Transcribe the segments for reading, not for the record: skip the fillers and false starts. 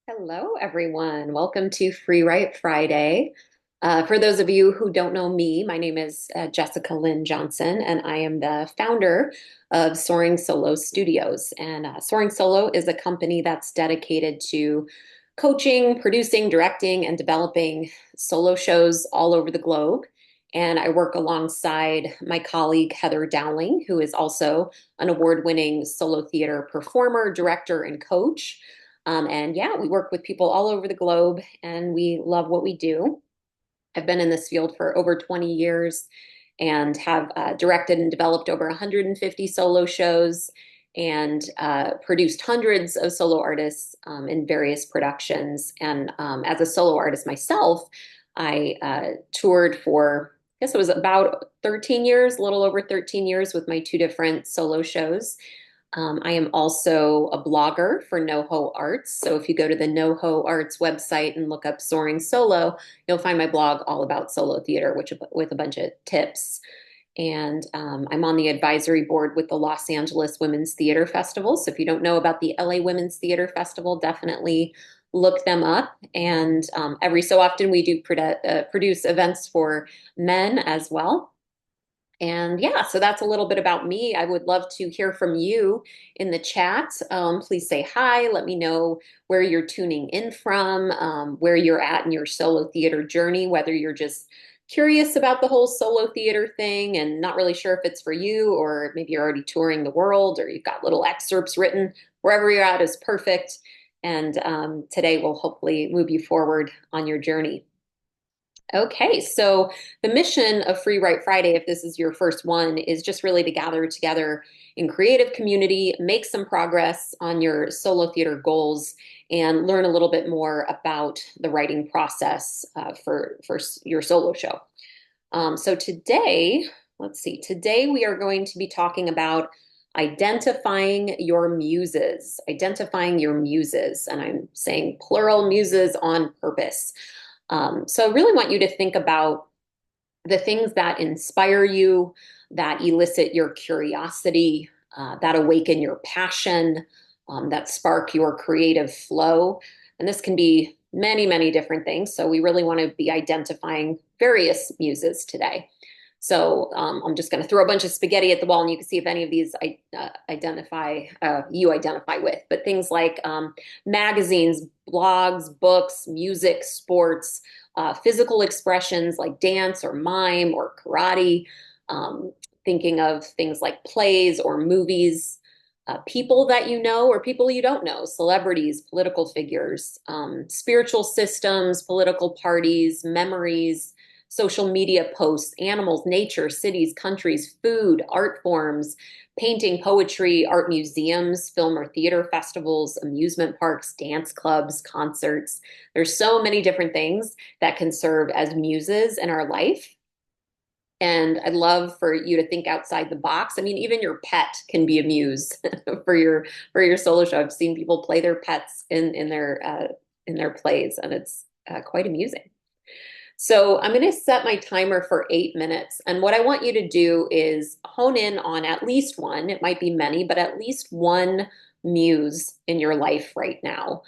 Hello, everyone. Welcome to Free Write Friday. For those of you who don't know me, my name is Jessica Lynn Johnson, and I am the founder of Soaring Solo Studios. And Soaring Solo is a company that's dedicated to coaching, producing, directing, and developing solo shows all over the globe. And I work alongside my colleague, Heather Dowling, who is also an award-winning solo theater performer, director, and coach. And yeah, we work with people all over the globe and we love what we do. I've been in this field for over 20 years and have directed and developed over 150 solo shows and produced hundreds of solo artists in various productions. And as a solo artist myself, I toured for, I guess it was about 13 years, a little over 13 years with my two different solo shows. I am also a blogger for NoHo Arts. So if you go to the NoHo Arts website and look up Soaring Solo, you'll find my blog all about solo theater, which with a bunch of tips. And I'm on the advisory board with the Los Angeles Women's Theater Festival. So if you don't know about the LA Women's Theater Festival, definitely look them up. And every so often we do produce events for men as well. And yeah, so that's a little bit about me. I would love to hear from you in the chat. Please say hi. Let me know where you're tuning in from, where you're at in your solo theater journey, whether you're just curious about the whole solo theater thing and not really sure if it's for you, or maybe you're already touring the world, or you've got little excerpts written. Wherever you're at is perfect. And today will hopefully move you forward on your journey. Okay, so the mission of Free Write Friday, if this is your first one, is just really to gather together in creative community, make some progress on your solo theater goals, and learn a little bit more about the writing process for your solo show. So today, let's see, today we are going to be talking about identifying your muses, and I'm saying plural muses on purpose. So I really want you to think about the things that inspire you, that elicit your curiosity, that awaken your passion, that spark your creative flow. And this can be many, many different things. So we really want to be identifying various muses today. So I'm just going to throw a bunch of spaghetti at the wall, and you can see if any of these you identify with. But things like magazines, blogs, books, music, sports, physical expressions like dance or mime or karate. Um, Thinking of things like plays or movies, people that you know or people you don't know, celebrities, political figures, spiritual systems, political parties, memories, social media posts, animals, nature, cities, countries, food, art forms, painting, poetry, art museums, film or theater festivals, amusement parks, dance clubs, concerts. There's so many different things that can serve as muses in our life. And I'd love for you to think outside the box. I mean, even your pet can be a muse for your solo show. I've seen people play their pets in their plays, and it's quite amusing. So I'm going to set my timer for 8 minutes. And what I want you to do is hone in on at least one, it might be many, but at least one muse in your life right now,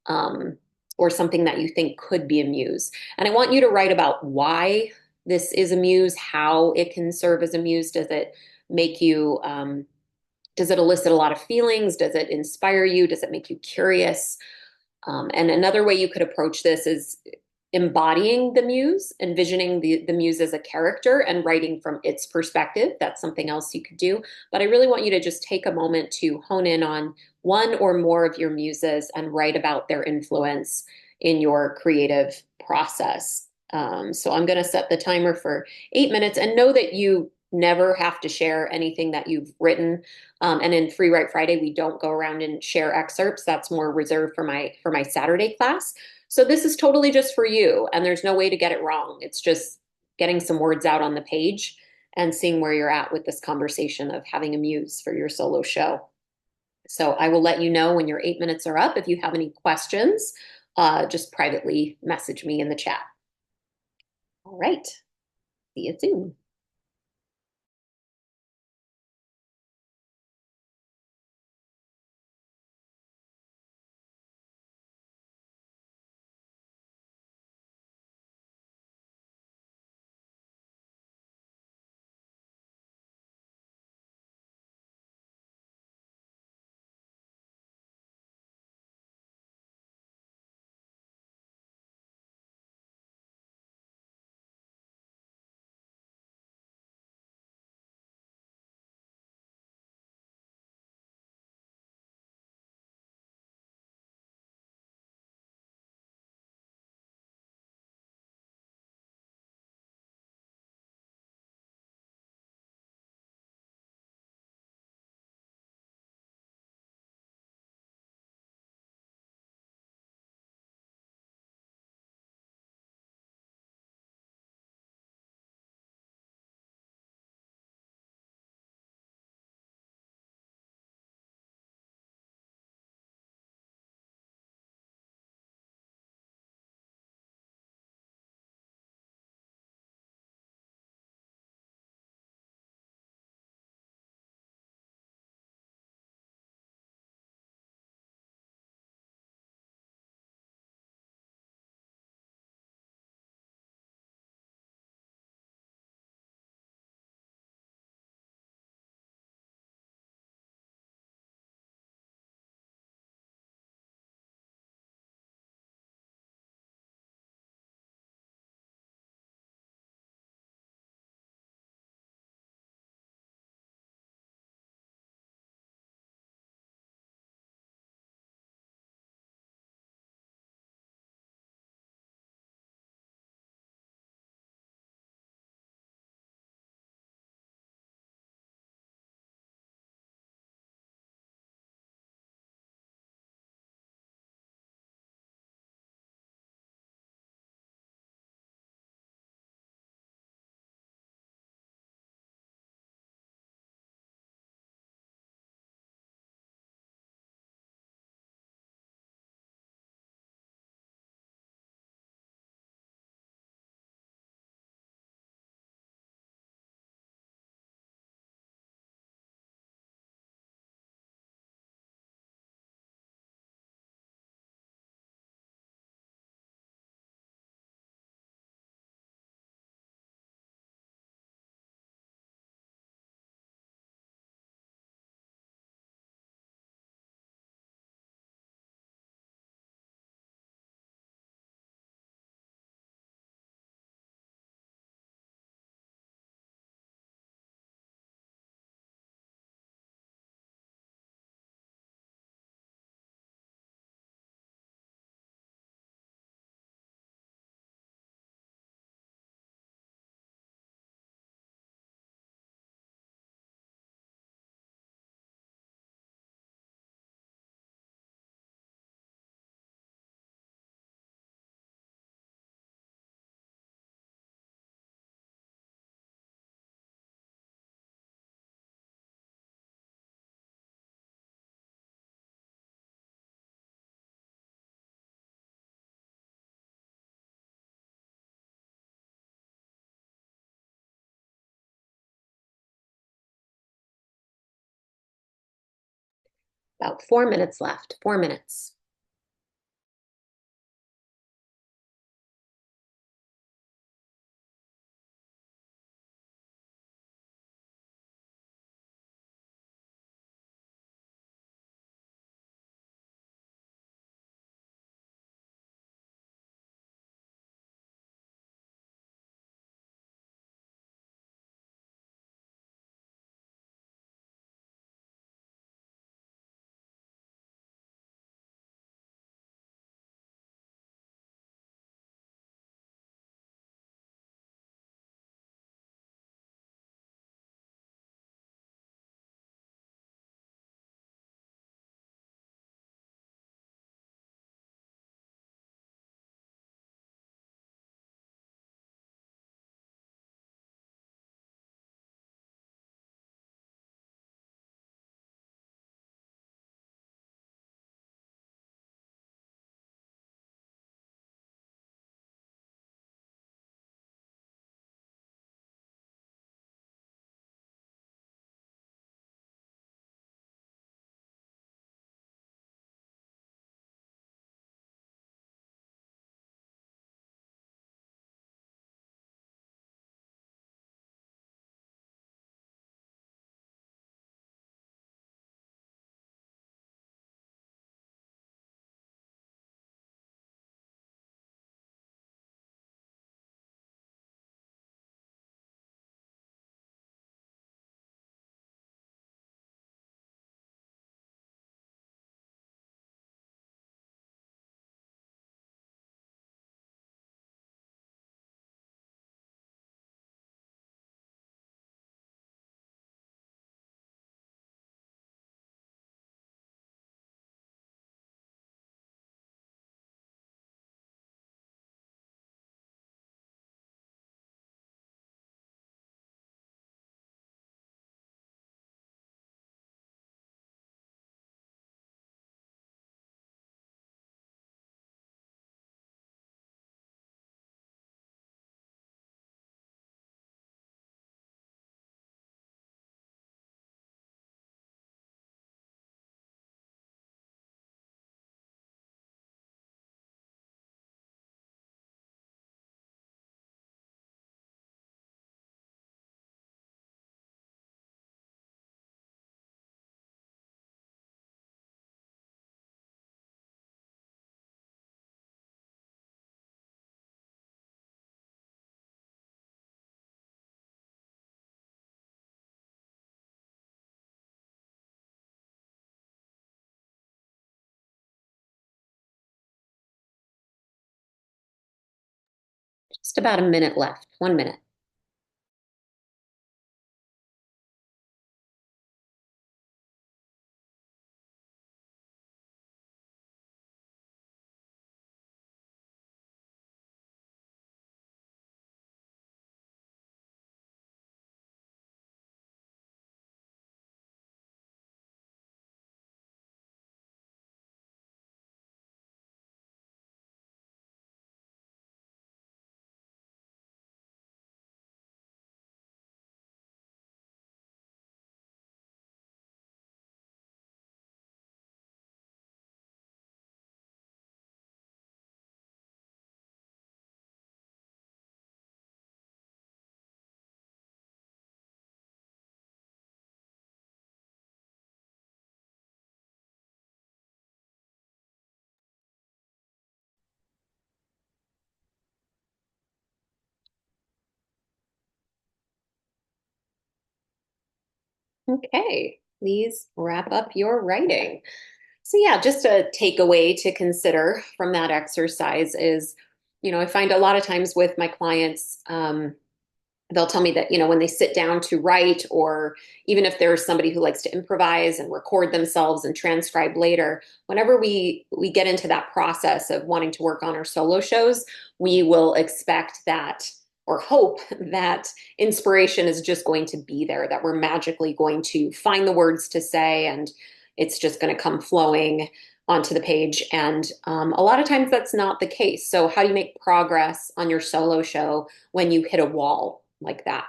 um, or something that you think could be a muse. And I want you to write about why this is a muse, how it can serve as a muse. Does it make you, does it elicit a lot of feelings? Does it inspire you? Does it make you curious? And another way you could approach this is embodying the muse, envisioning the muse as a character and writing from its perspective. That's something else you could do. But I really want you to just take a moment to hone in on one or more of your muses and write about their influence in your creative process. So I'm going to set the timer for 8 minutes, and know that you never have to share anything that you've written. And in Free Write Friday, we don't go around and share excerpts. That's more reserved for my Saturday class. So this is totally just for you, and there's no way to get it wrong. It's just getting some words out on the page and seeing where you're at with this conversation of having a muse for your solo show. So I will let you know when your 8 minutes are up. If you have any questions, just privately message me in the chat. All right. See you soon. About 4 minutes left. 4 minutes. Just about a minute left. 1 minute. Okay, please wrap up your writing. So yeah, just a takeaway to consider from that exercise is, I find a lot of times with my clients, they'll tell me that, when they sit down to write, or even if there's somebody who likes to improvise and record themselves and transcribe later, whenever we get into that process of wanting to work on our solo shows, we will expect that or hope that inspiration is just going to be there, that we're magically going to find the words to say and it's just going to come flowing onto the page. And a lot of times that's not the case. So how do you make progress on your solo show when you hit a wall like that?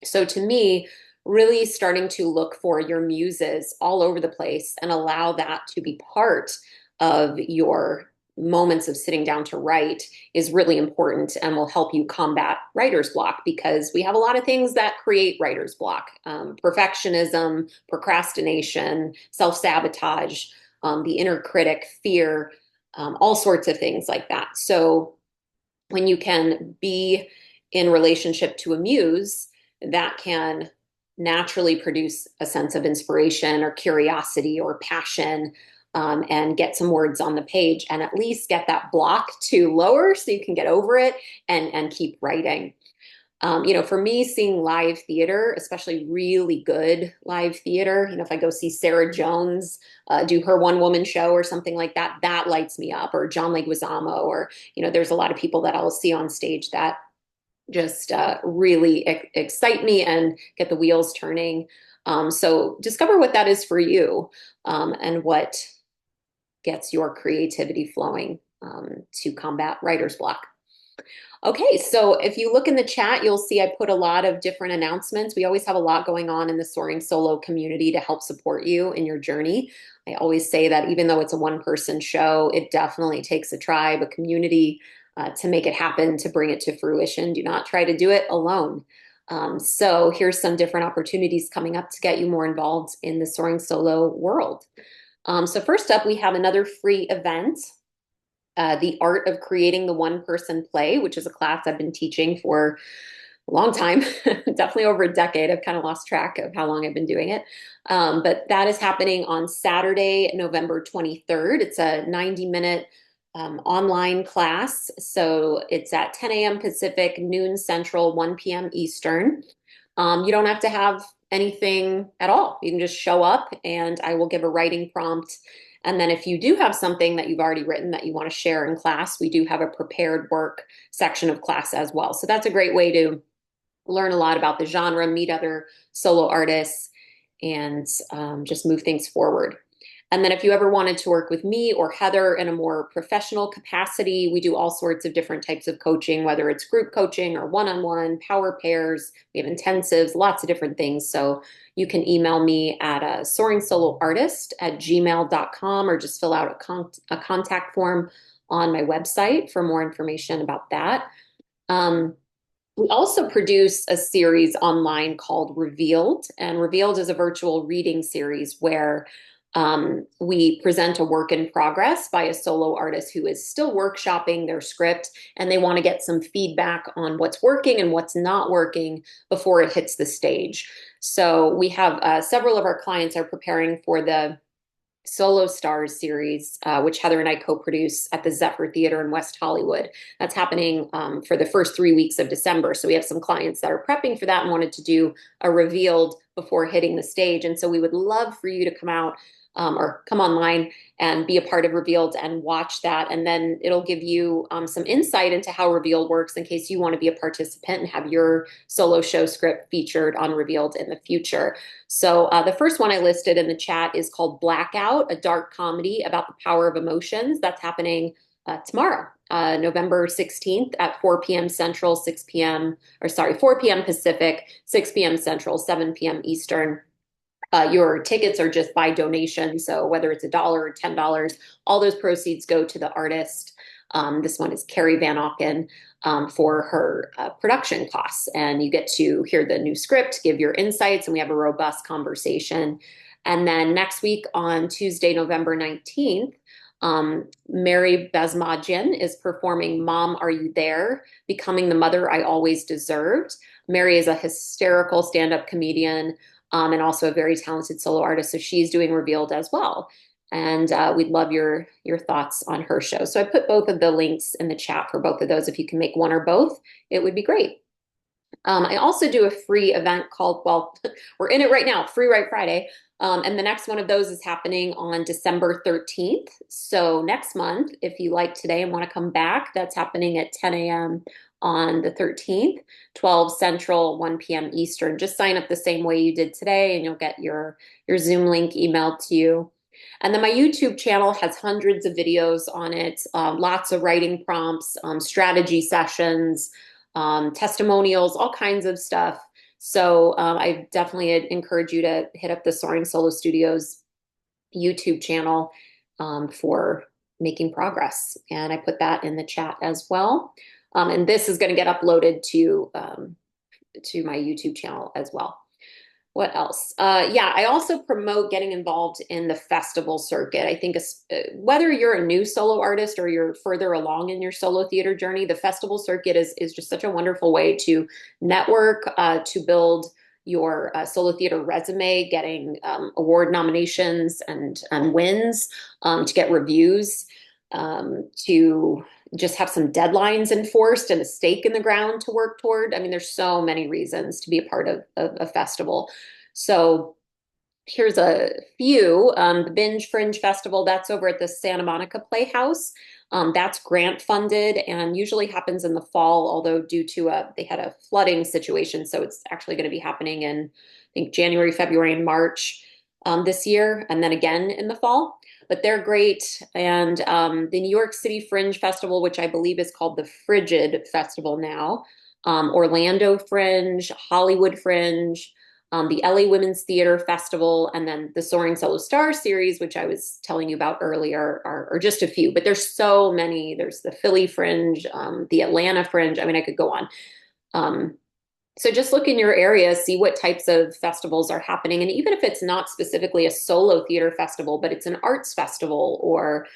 So to me, really starting to look for your muses all over the place and allow that to be part of your moments of sitting down to write is really important and will help you combat writer's block because we have a lot of things that create writer's block. Perfectionism, procrastination, self-sabotage, the inner critic, fear, all sorts of things like that. So when you can be in relationship to a muse, that can naturally produce a sense of inspiration or curiosity or passion, and get some words on the page and at least get that block to lower so you can get over it and keep writing. For me, seeing live theater, especially really good live theater, if I go see Sarah Jones do her one woman show or something like that, that lights me up, or John Leguizamo, or, there's a lot of people that I'll see on stage that just really excite me and get the wheels turning. So discover what that is for you, and what gets your creativity flowing, to combat writer's block. Okay, so if you look in the chat, you'll see I put a lot of different announcements. We always have a lot going on in the Soaring Solo community to help support you in your journey. I always say that even though it's a one-person show, it definitely takes a tribe, a community, to make it happen, to bring it to fruition. Do not try to do it alone. So here's some different opportunities coming up to get you more involved in the Soaring Solo world. So first up, we have another free event. The Art of Creating the One-Person Play, which is a class I've been teaching for a long time, definitely over a decade. I've kind of lost track of how long I've been doing it. But that is happening on Saturday, November 23rd. It's a 90-minute online class. So it's at 10 a.m. Pacific, noon Central, 1 p.m. Eastern. You don't have to have anything at all. You can just show up and I will give a writing prompt. And then if you do have something that you've already written that you want to share in class, we do have a prepared work section of class as well. So that's a great way to learn a lot about the genre, meet other solo artists, and just move things forward. And then if you ever wanted to work with me or Heather in a more professional capacity, we do all sorts of different types of coaching, whether it's group coaching or one-on-one, power pairs, we have intensives, lots of different things. So you can email me at soringsoloartist@gmail.com or just fill out a contact form on my website for more information about that. We also produce a series online called Revealed, and Revealed is a virtual reading series where we present a work in progress by a solo artist who is still workshopping their script and they want to get some feedback on what's working and what's not working before it hits the stage. So we have several of our clients are preparing for the Solo Stars series, which Heather and I co-produce at the Zephyr Theater in West Hollywood. That's happening for the first 3 weeks of December. So we have some clients that are prepping for that and wanted to do a Revealed before hitting the stage. And so we would love for you to come out, or come online and be a part of Revealed and watch that. And then it'll give you some insight into how Revealed works in case you want to be a participant and have your solo show script featured on Revealed in the future. So the first one I listed in the chat is called Blackout, a dark comedy about the power of emotions. That's happening tomorrow, November 16th at 4 p.m. Central, 4 p.m. Pacific, 6 p.m. Central, 7 p.m. Eastern. Your tickets are just by donation. So whether it's $1 or $10, all those proceeds go to the artist. This one is Carrie Van Auken, for her production costs. And you get to hear the new script, give your insights, and we have a robust conversation. And then next week on Tuesday, November 19th, Mary Besmajian is performing Mom, Are You There? Becoming the Mother I Always Deserved. Mary is a hysterical stand-up comedian, and also a very talented solo artist. So she's doing Revealed as well. And we'd love your thoughts on her show. So I put both of the links in the chat for both of those. If you can make one or both, it would be great. I also do a free event called, well, we're in it right now, FREEWrite Friday. And the next one of those is happening on December 13th. So next month, if you like today and want to come back, that's happening at 10 a.m. on the 13th, 12 Central, 1 p.m. Eastern. Just sign up the same way you did today and you'll get your Zoom link emailed to you. And then my YouTube channel has hundreds of videos on it, lots of writing prompts, strategy sessions, testimonials, all kinds of stuff So I definitely encourage you to hit up the Soaring Solo Studios YouTube channel for making progress. And I put that in the chat as well. And this is going to get uploaded to my YouTube channel as well. What else? Yeah, I also promote getting involved in the festival circuit. I think whether you're a new solo artist or you're further along in your solo theater journey, the festival circuit is just such a wonderful way to network, to build your solo theater resume, getting award nominations and wins, to get reviews, to just have some deadlines enforced and a stake in the ground to work toward. I mean, there's so many reasons to be a part of a festival. So here's a few. The Binge Fringe Festival, that's over at the Santa Monica Playhouse. That's grant funded and usually happens in the fall, although due to they had a flooding situation. So it's actually going to be happening in, I think, January, February, and March this year, and then again in the fall. But they're great. And the New York City Fringe Festival, which I believe is called the Frigid Festival now, Orlando Fringe, Hollywood Fringe, the LA Women's Theater Festival, and then the Soaring Solo Star series, which I was telling you about earlier, are just a few. But there's so many. There's the Philly Fringe, the Atlanta Fringe. I mean, I could go on. So just look in your area, see what types of festivals are happening. And even if it's not specifically a solo theater festival, but it's an arts festival or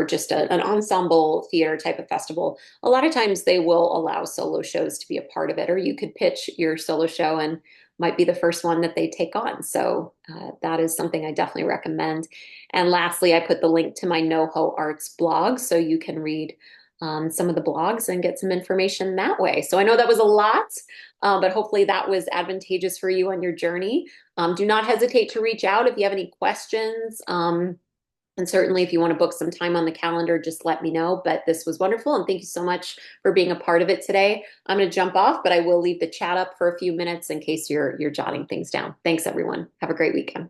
just an ensemble theater type of festival, a lot of times they will allow solo shows to be a part of it, or you could pitch your solo show and might be the first one that they take on. So that is something I definitely recommend. And lastly, I put the link to my NoHo Arts blog so you can read some of the blogs and get some information that way. So I know that was a lot, but hopefully that was advantageous for you on your journey. Do not hesitate to reach out if you have any questions. And certainly if you want to book some time on the calendar, just let me know. But this was wonderful. And thank you so much for being a part of it today. I'm going to jump off, but I will leave the chat up for a few minutes in case you're jotting things down. Thanks, everyone. Have a great weekend.